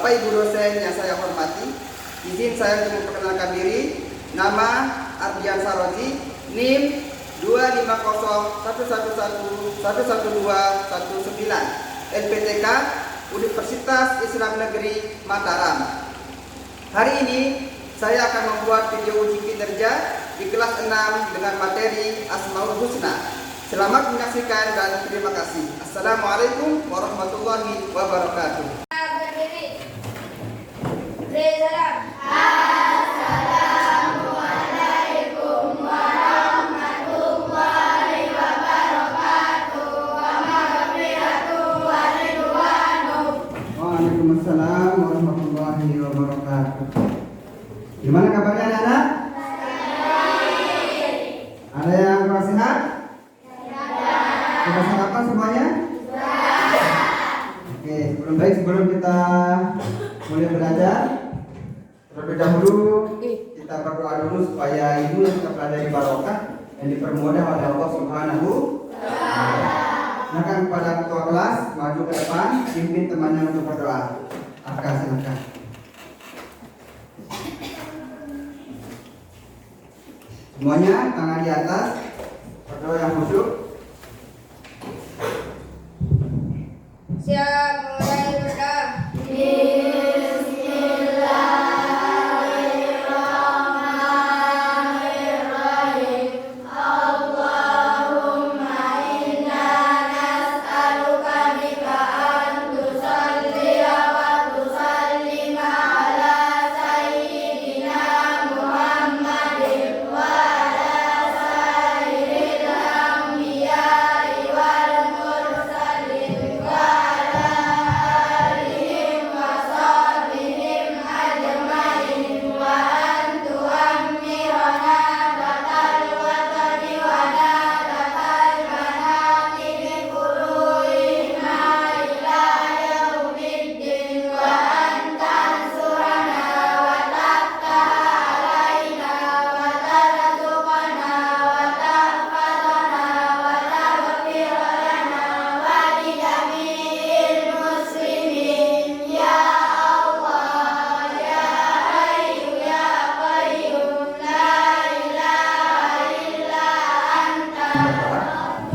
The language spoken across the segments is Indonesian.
Bapak Ibu dosen yang saya hormati, izin saya untuk memperkenalkan diri. Nama Ardian Saroji, NIM 25011111219, LPTK Universitas Islam Negeri Mataram. Hari ini saya akan membuat video uji kinerja di kelas 6 dengan materi Asmaul Husna. Selamat menyaksikan dan terima kasih. Assalamualaikum warahmatullahi wabarakatuh. Assalamualaikum warahmatullahi wabarakatuh. Wa maghfiratuhu wa ridwanuh. Waalaikumsalam warahmatullahi wabarakatuh. Gimana kabarnya anak-anak? Ada yang kurang sehat? Sudah sarapan semuanya? Oke, sebelum kita mulai belajar, terlebih dahulu kita berdoa dulu supaya ilmu yang kita pelajari barokah dan dipermudah oleh Allah Subhanahu wa Ta'ala. Silakan kepada ketua kelas maju ke depan, pimpin temannya untuk berdoa. Silakan. Semuanya tangan di atas, berdoa yang khusyuk. Siap, mulai berdoa.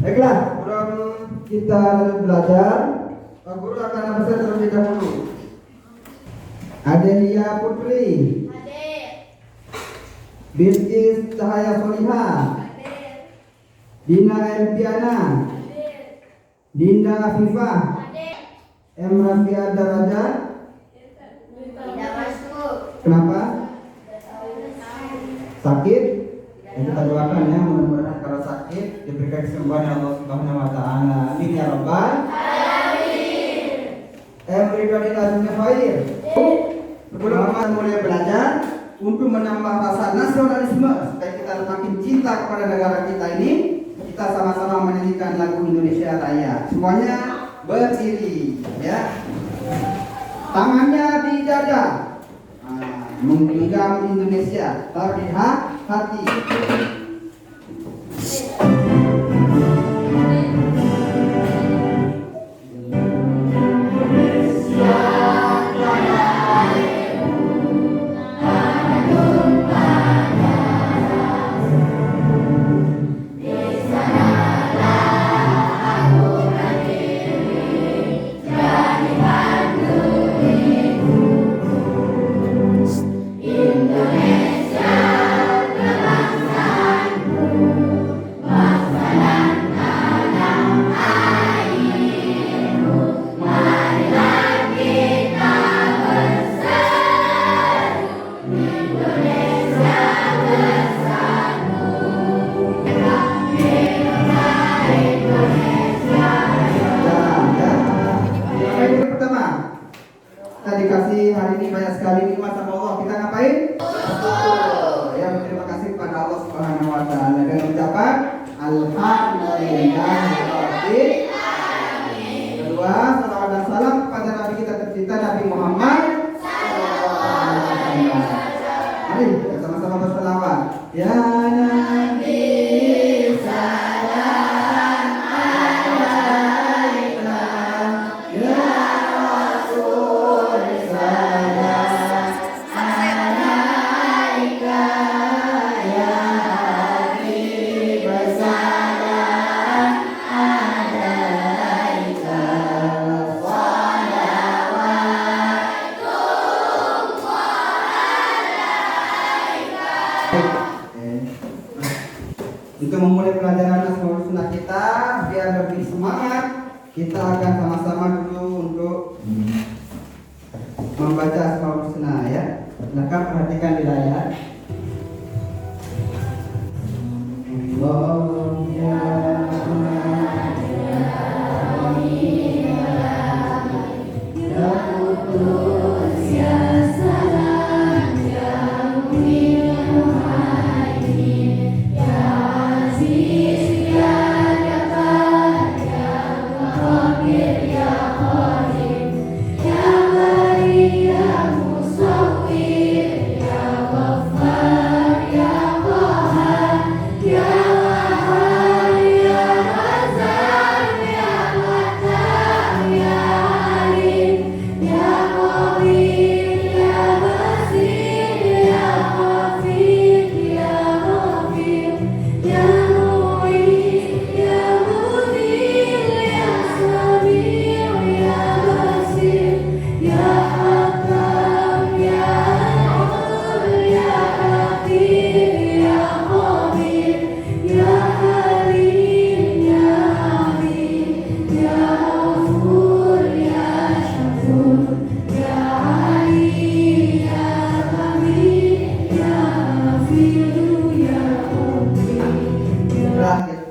Baiklah, sebelum kita belajar, Pak Guru akan absen terlebih dahulu. Adelia Putri, Bilqis Cahaya Soliha, Dina Elpiana, Dinda Afifah, M. Rafia Daraja. Tidak masuk. Kenapa? Sakit? Ya, kita doakan ya, mudah-mudahan kalau sakit diberikan kesembuhan Allah Subhanahu wa Ta'ala. Amin ya rabbal alamin. Ridwanil azmi khair. Sebelum kita mulai belajar, untuk menambah rasa nasionalisme supaya kita semakin cinta kepada negara kita ini, kita sama-sama menyanyikan lagu Indonesia Raya. Semuanya berdiri, ya. Tangannya di dada. Menggenggam Indonesia, taruh di hati. Kita dikasih hari ini banyak sekali nikmat sama Allah. Kita ngapain? Ya, berterima kasih kepada Allah Subhanahu wa Ta'ala dengan ucapan Alhamdulillahirabbil alamin. Kedua, salawat dan salam kepada Nabi kita tercinta Nabi Muhammad sallallahu alaihi wasallam. Mari kita sama-sama berselawat. Ya Nabi salam alaika, ya Rasul salam. Untuk memulai pelajaran Asmaul Husna kita biar lebih semangat, kita akan sama-sama dulu untuk membaca Asmaul Husna ya. Silakan perhatikan di layar.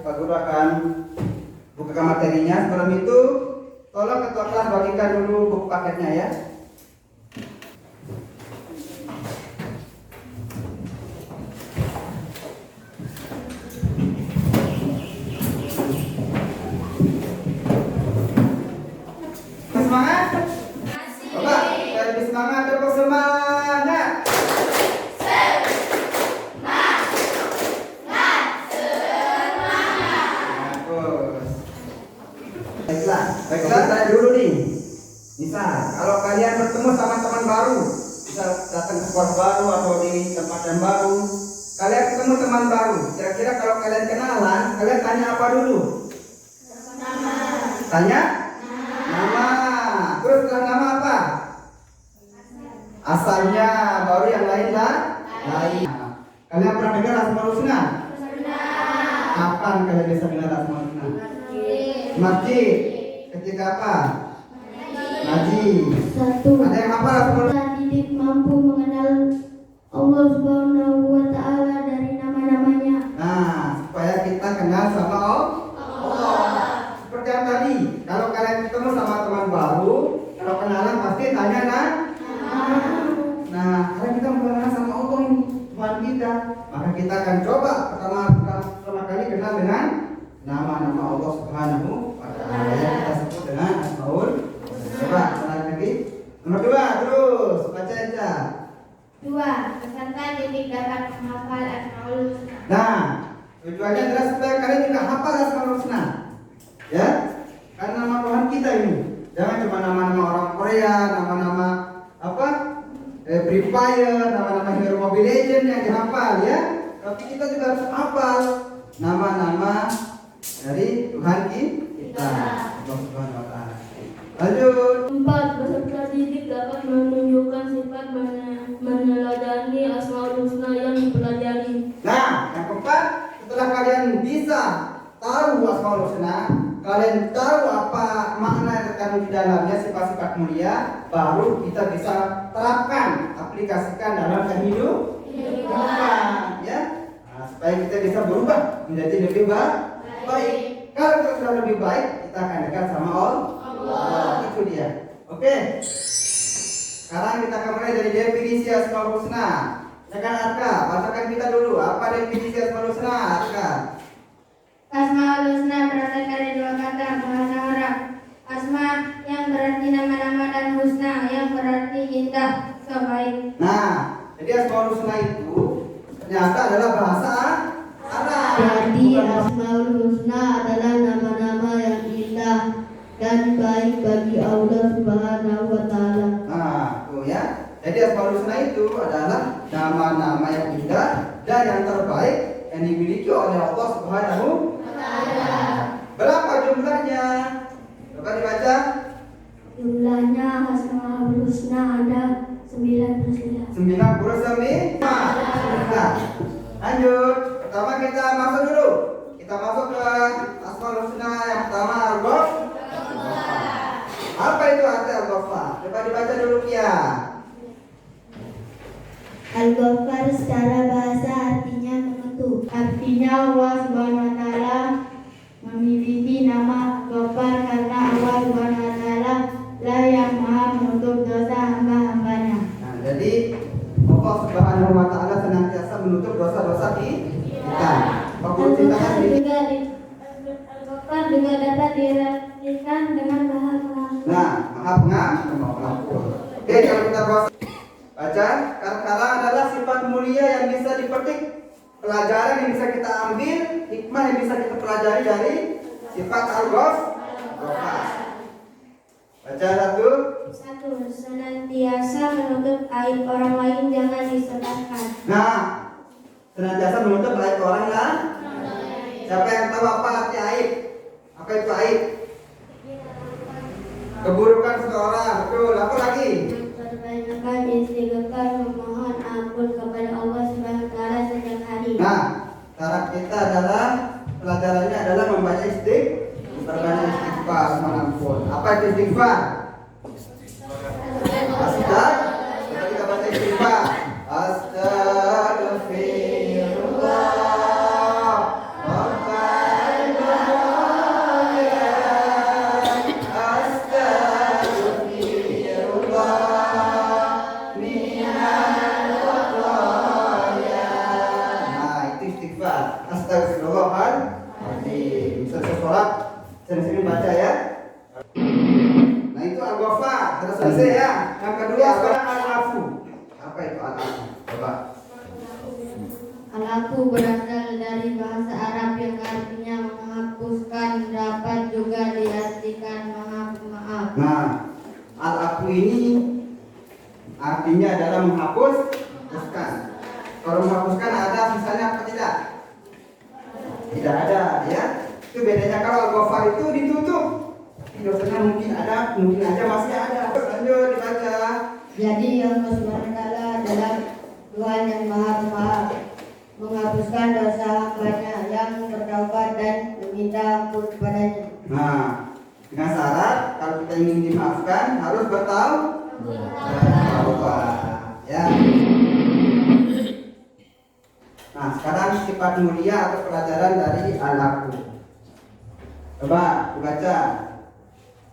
Pak Guru akan bukakan materinya. Sebelum itu, tolong ketua kelas bagikan dulu buku paketnya ya. Semangat? Coba, biar lebih semangat, tepuk semangat. Baiklah, saya dulu nih. Misal, kalau kalian bertemu sama teman baru, bisa datang ke sekolah baru atau di tempat yang baru, kalian ketemu teman baru. Kira-kira kalau kalian kenalan, kalian tanya apa dulu? Nama. Tanya? Nama. Terus setelah nama apa? Asalnya. Baru yang lain lah? Lain. Kalian pernah dengar Asmaul Husna? Pernah. Kapan kalian bisa dengar Asmaul Husna? Masjid. Ketika apa? Ngaji. Satu. Ada yang hafal Asmaul Husna? Didik mampu mengenal Allah Subhanahu wa Ta'ala dari nama-namanya. Nah, supaya kita kenal sama Allah. Seperti yang tadi, kalau kalian ketemu sama teman baru, kalau kenalan pasti tanya nah. Nah, kalau kita mengenal sama Allah ini Tuhan kita, maka kita akan coba pertama kali kenal dengan nama-nama Allah Subhanahu wa Ta'ala yang kita sebut dengan Asmaul Husna. Coba ulang lagi. Nomor 2 terus baca aja. 2. Peserta didik dapat menghafal Asmaul Husna. Nah, tujuannya adalah supaya kalian juga hafal Asmaul Husna. Ya, karena nama Tuhan kita ini. Jangan cuma nama-nama orang Korea, nama-nama apa? Free Fire, nama-nama hero Mobile Legends yang dihafal ya. Tapi kita juga harus hafal nama-nama dari Tuhan kita. Allah Subhanahu wa Ta'ala. Lanjut. 4. Peserta didik dapat menunjukkan sifat meneladani Asmaul Husna yang dipelajari. Nah, yang keempat, setelah kalian bisa tahu Asmaul Husna, kalian tahu apa makna yang terkandung di dalamnya, sifat-sifat mulia, baru kita bisa terapkan, aplikasikan dalam kehidupan, ya. Nah, supaya kita bisa berubah menjadi lebih baik. Kalau kita sudah lebih baik, kita akan dekat sama Allah. Itu dia. Oke. Sekarang kita akan mulai dari definisi Asmaul Husna. Silakan Arka, bacakan kita dulu. Apa definisi Asmaul Husna, Arka? Asmaul Husna berasal dari dua kata bahasa Arab. Asma yang berarti nama-nama dan husna yang berarti indah, sebaik. Nah, jadi Asmaul Husna itu ternyata adalah bahasa Arab. Jadi Asmaul Husna adalah nama-nama yang indah dan baik bagi Allah Subhanahu wa Ta'ala. Nah, tuh ya. Jadi Asmaul Husna itu adalah nama-nama yang indah dan yang terbaik yang dimiliki oleh Allah Subhanahu wa Ta'ala. Berapa jumlahnya? Coba dibaca. Jumlahnya Asmaul Husna ada 99. 99. Nah, Lanjut. Pertama kita masuk dulu. Kita masuk ke Asmaul Husna yang pertama Al-Ghafar. Apa itu arti Al-Ghafar? Coba dibaca dulu ya. Al-Ghaffar secara bahasa artinya menentu. Artinya Allah Subhanahu wa taala memiliki nama Ghaffar karena Allah Subhanahu wa taala lah yang Maha menutup dosa hamba-hambanya. Nah, jadi Allah Subhanahu wa taala senantiasa menutup dosa-dosa kita. Al-Ghafar juga dapat diartikan dengan Maha Pengampun. Nah, Maha Pengampun. Oke, kalau kita baca, kala adalah sifat mulia yang bisa dipetik, pelajaran yang bisa kita ambil, hikmah yang bisa kita pelajari dari sifat Al-Ghafar. Baca satu. Senantiasa menutup aib orang lain, jangan disebarkan. Nah, senantiasa menutup aib orang lain. Siapa yang tahu apa arti aib? Apa itu aib? Keburukan seseorang. Betul. Apa lagi? Perbanyakan istighfar, memohon ampun kepada Allah Subhanahu wa taala setiap hari. Nah, cara kita adalah pelajarannya adalah membaca berbanyak istighfar, mohon ampun. Apa itu istighfar? Kita baca istighfar. Astagfirullah. Astagfirullahaladzim. Bisa sholat, sering-sering baca ya. Nah itu Al-Ghafar. Terus selesai ya. Yang kedua sekarang Al-Afu. Apa itu Al-Afu? Coba. Al-Afu berasal dari bahasa Arab yang artinya menghapuskan, dapat juga diartikan Maha Pemaaf. Nah, Al-Afu ini artinya adalah menghapuskan. Kalau menghapuskan ada sisanya apa tidak? Tidak ada ya. Itu bedanya. Kalau Al-Ghafar itu ditutup. Dosanya mungkin ada, mungkin aja masih ada. Lanjut dibaca. Jadi Allah Subhanahu wa taala adalah Tuhan yang Maha Pemaaf, menghapuskan dosa hambanya yang bertaubat dan meminta ampun kepadanya. Nah, dengan syarat kalau kita ingin dimaafkan harus bertaubat. Ya. Nah, sekarang sifat mulia atau pelajaran dari Al-Afu. Coba dibaca.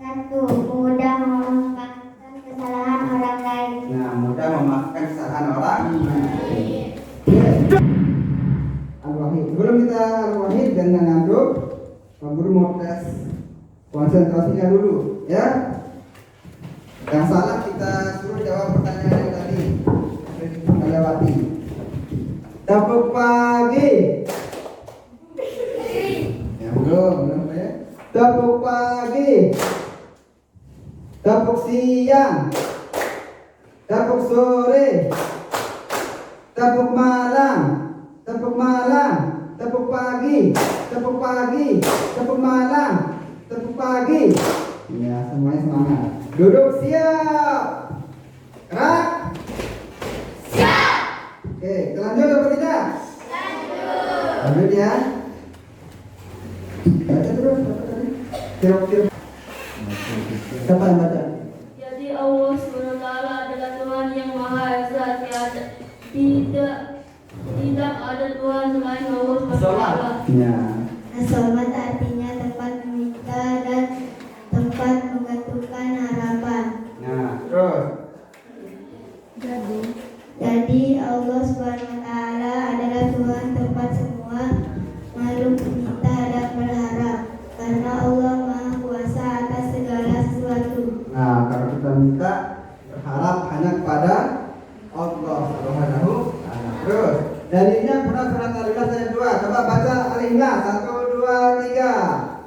1. Mudah memaafkan kesalahan orang lain. Nah, mudah memaafkan kesalahan orang. Al-Wahid. Sebelum kita Al-Wahid jangan ngantuk. Pak Guru mau tes konsentrasinya dulu, ya. Yang salah kita suruh jawab pertanyaan yang tadi. Kita lewati. Tepuk pagi. Ya belum ya. Tepuk pagi. Tepuk siang. Tepuk sore. Tepuk malam. Tepuk malam. Tepuk pagi. Tepuk pagi. Tepuk malam. Tepuk pagi. Ya semuanya semangat. Duduk siap. Gerak. Oke, kita lanjut apa tidak? Lanjut ya. Baca terus, baca tadi. Kira-kira. Siapa yang baca? Jadi Allah SWT adalah Tuhan yang Maha Esa, tidak ada Tuhan selain Allah SWT. Ya. As-Samad artinya tempat meminta dan tempat menggantungkan harapan. Nah, terus. Jadi Allah Subhanahu wa taala adalah Tuhan tempat semua makhluk meminta dan berharap, karena Allah Maha Kuasa atas segala sesuatu. Nah, kalau kita minta berharap hanya kepada Allah Subhanahu wa taala. Terus, dalilnya pernah surat Al-Ikhlas ayat 2. Coba baca Al-Ikhlas 1 2 3.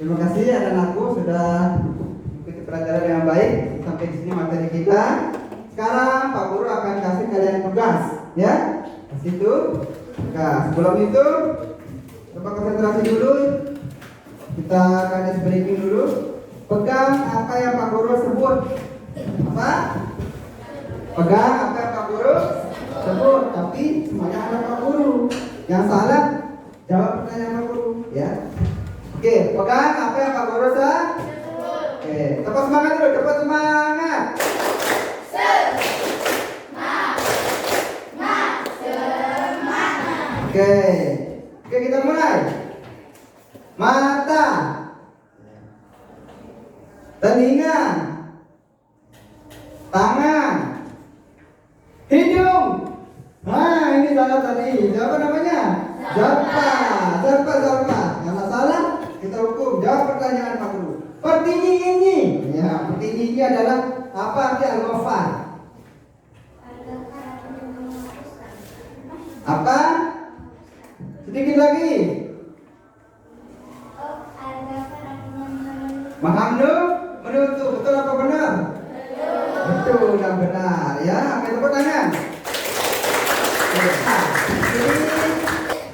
Terima kasih anak-anakku sudah mengikuti pelajaran yang baik. Sampai di sini materi kita. Sekarang Pak Guru akan kasih kalian tugas, ya. Kasih itu. Nah, sebelum itu coba konsentrasi dulu. Kita akan breaking dulu. Pegang apa yang Pak Guru sebut. Apa? Pegang apa yang Pak Guru sebut. Tapi semuanya ada Pak Guru. Yang salah jawab pertanyaan Pak Guru, ya. Oke, pegang apa yang Pak Guru sebut. Oke, cepat semangat dulu, cepat semangat. Oke, kita mulai. Mata, telinga, tangan, hidung. Nah, ini salah tadi. Apa namanya? Zarpa. Kalau salah kita hukum. Jawab pertanyaan Pak Guru. Pertini ini. Ya, pertini ini adalah apa arti al-ghafar? Apa? Sedikit lagi. Menutup. Betul apa benar? Betul dan benar. Ya, ambil tepuk tangan.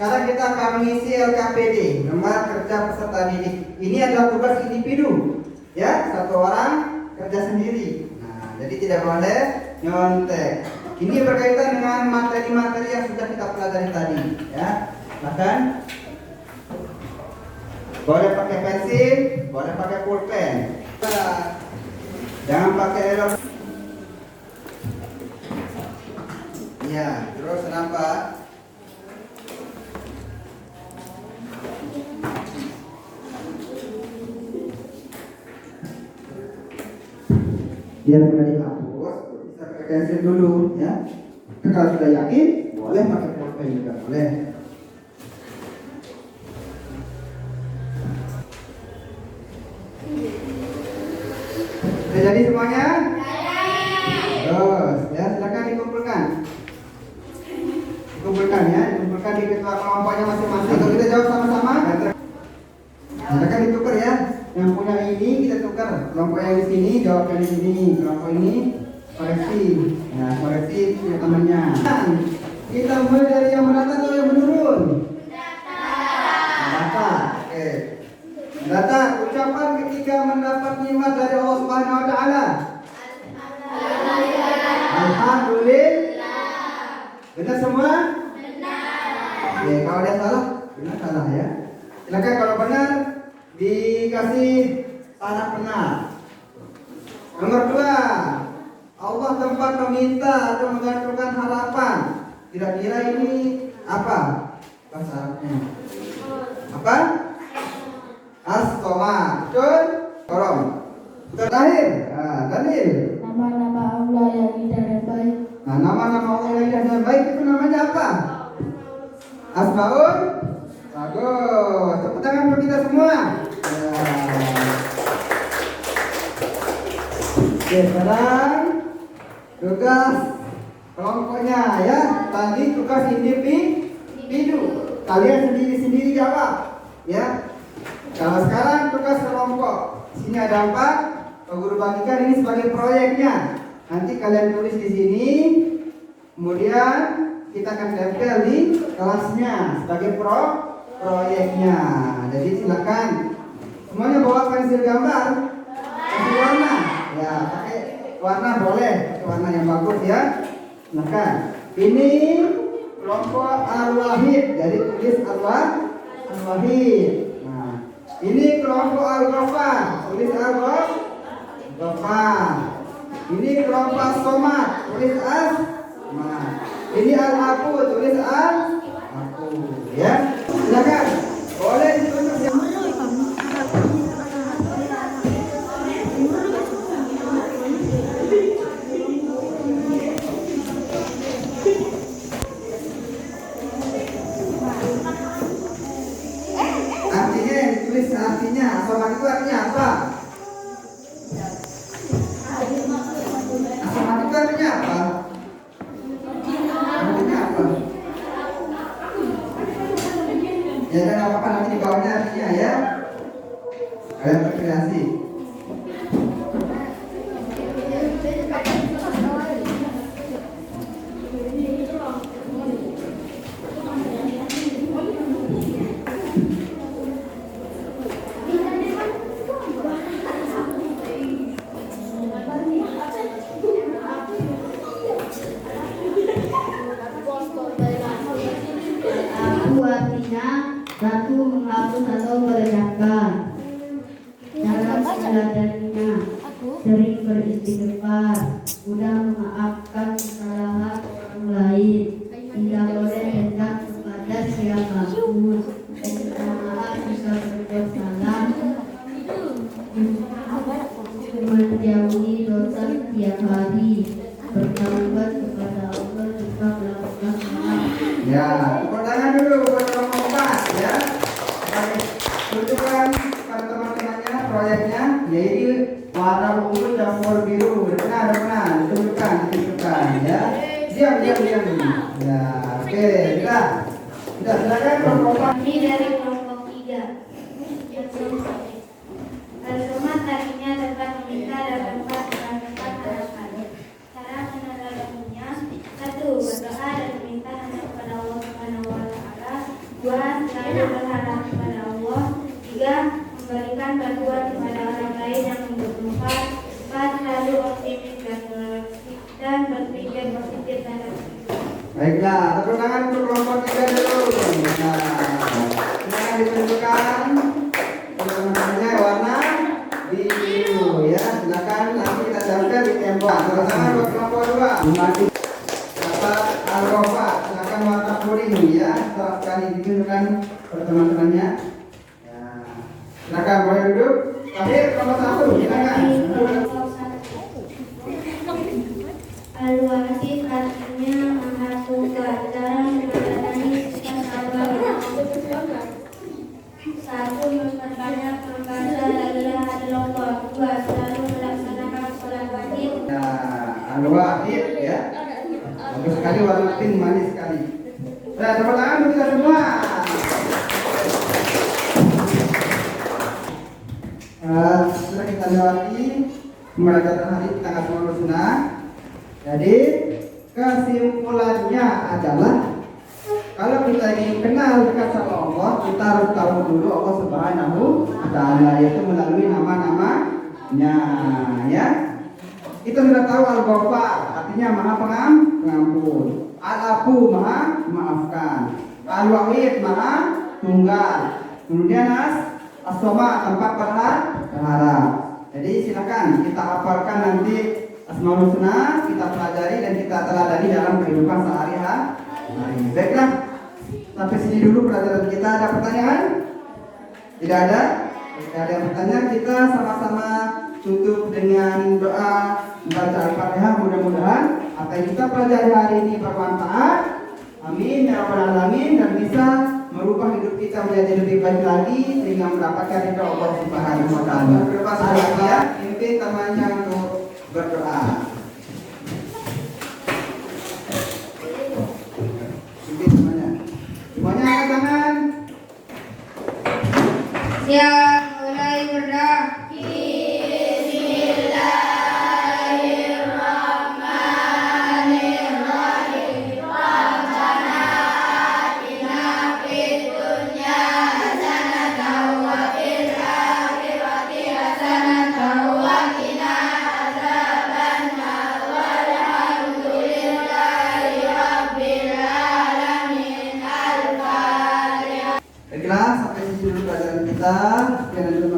Sekarang kita akan mengisi LKPD, lembar kerja peserta didik. Ini adalah tugas individu, ya, satu orang kerja sendiri. Nah, jadi tidak boleh nyontek. Ini berkaitan dengan materi-materi yang sudah kita pelajari tadi, ya. Silakan. Boleh pakai pensil, boleh pakai pulpen. Jangan pakai error. Ya, terus kenapa? Biar mudah dihapus, bisa pakai pensil dulu, ya. Kalau sudah yakin, boleh pakai pulpen juga, boleh. Sudah jadi semuanya? Terus, ya silakan dikumpulkan. Dikumpulkan di ketua kelompoknya masing-masing. Kalau kita jawab sama-sama, silakan ditukar ya. Yang punya ini kita tukar. Kelompok yang di sini jawab yang di sini. Kelompok ini koreksi. Ya, koreksi punya temannya. Kita mulai dari yang mendatar atau yang menurun? Mendatar. Oke. Mendatar, ucapan ketika mendapat nikmat dari Allah Subhanahu wa taala. Alhamdulillah. Benar semua? Benar. Oke, kalau ada salah, benar salah ya. Silakan kalau benar dikasih tanda benar. Nomor 2, Allah tempat meminta atau menggantungkan harapan. Kira-kira ini apa bahasa Arabnya? Apa? As-Somad. Betul? Tolong. Terakhir, dalil. Nama-nama Allah yang indah dan baik. Nah, nama-nama Allah yang indah dan baik itu namanya apa? Asmaul. Bagus. Tepuk tangan untuk kita semua. Ya. Oke, sekarang tugas kelompoknya ya. Tadi tugas individu. Kalian sendiri-sendiri jawab. Ya. Kalau sekarang tugas kelompok. Sini ada 4. Pak Guru bagikan ini sebagai proyeknya. Nanti kalian tulis di sini. Kemudian kita akan tempel di kelasnya sebagai proyeknya. Jadi silakan semuanya bawa pensil gambar, pensil warna. Ya, pakai warna boleh, pakai warna yang bagus ya. Silakan. Ini kelompok Al-Wahid. Jadi tulis Al-Wahid. Nah, ini kelompok Al-Ghafar. Tulis Al-Ghafar. Ini kelompok Somad. Tulis As-Somad. Ini Al-Afu. Tulis Al-Afu. Ya, silakan. Boleh ditunjuk yang artinya yang ditulis artinya. Somad itu artinya apa? Somad itu artinya apa? Artinya apa? Ya, dan apa-apa nanti di bawahnya artinya ya. Kalian berkreasi. Aku artinya ratu menghapus atau merendahkan. Dalam meladaninya, sering beristighfar, mudah memaafkan kesalahan orang lain, tidak boleh dendam kepada siapapun, dan minta maaf jika berbuat salah, menjauhi dosa setiap hari, bertaubat kepada Allah jika melakukan salah. Ya, tepuk tangan dulu buat kelompok 4 ya. Baik, tunjukkan pada teman-temannya proyeknya, yaitu warna ungu campur biru. Benar, ditunjukkan ya. Diam. Ya, oke, sudah silakan kelompok 4. Kami dari kelompok 3. Al-Quran tadinya tempat meminta dan tempat harapan. Cara menandakannya: 1. Berdoa dan meminta hanya kepada Allah Subhanahu wa Ta'ala. 2. Selalu berharap kepada Allah. 3. Memberikan bantuan kepada orang lain yang membutuhkan. 4. Selalu optimis dan berpikir positif terhadap hidup. Baiklah, tepuk tangan untuk kelompok 3 dulu. Nah, silakan ditunjukkan teman-temannya warna biru ya. Silakan nanti kita tempel di tembok. Tepuk tangan buat kelompok 2. Mati kata Al-Rofa, silakan warna kuning ya. Setelah sekali ditunjukkan pada teman-temannya. Ya. Silakan boleh duduk. Terakhir kelompok 1, silakan. Al-Wasid artinya Maha Tunggal. Cara menandai sifat sabar. 1. Memperbanyak membaca la ilaha illallah. 2. Selalu melaksanakan sholat wajib. Ya, Al-Wahid ya. Bagus sekali, warna pink manis sekali. Nah, tepuk tangan untuk kita semua. Sudah kita lewati pembelajaran hari tentang Asmaul Husna. Jadi kesimpulannya adalah kalau kita ingin kenal dekat sama Allah, kita harus tahu dulu Allah Subhanahu wa Ta'ala, yaitu melalui nama-namanya ya. Kita sudah tahu Al-Ghafar artinya Maha Pengampun, Al-Afu Maha Memaafkan, Al-Wahid Maha Tunggal, kemudian As-Somad tempat berharap. Jadi silakan kita hafalkan nanti Asmaul Husna, kita pelajari dan kita teladani dalam kehidupan sehari-hari. Baiklah, sampai sini dulu pelajaran kita. Ada pertanyaan? Tidak ada? Tidak ada pertanyaan. Kita sama-sama tutup dengan doa membaca Al-Fatihah. Mudah-mudahan apa yang kita pelajari hari ini bermanfaat. Amin ya rabbal alamin, dan bisa merubah hidup kita menjadi lebih baik lagi sehingga mendapatkan ridha Allah Subhanahu wa Ta'ala. Berdoa saja, pimpin temannya untuk berdoa. Pimpin temannya. Semuanya angkat tangan. Siap, mulai berdoa. Baiklah, sampai sini dulu pelajaran kita. Sekian dan terima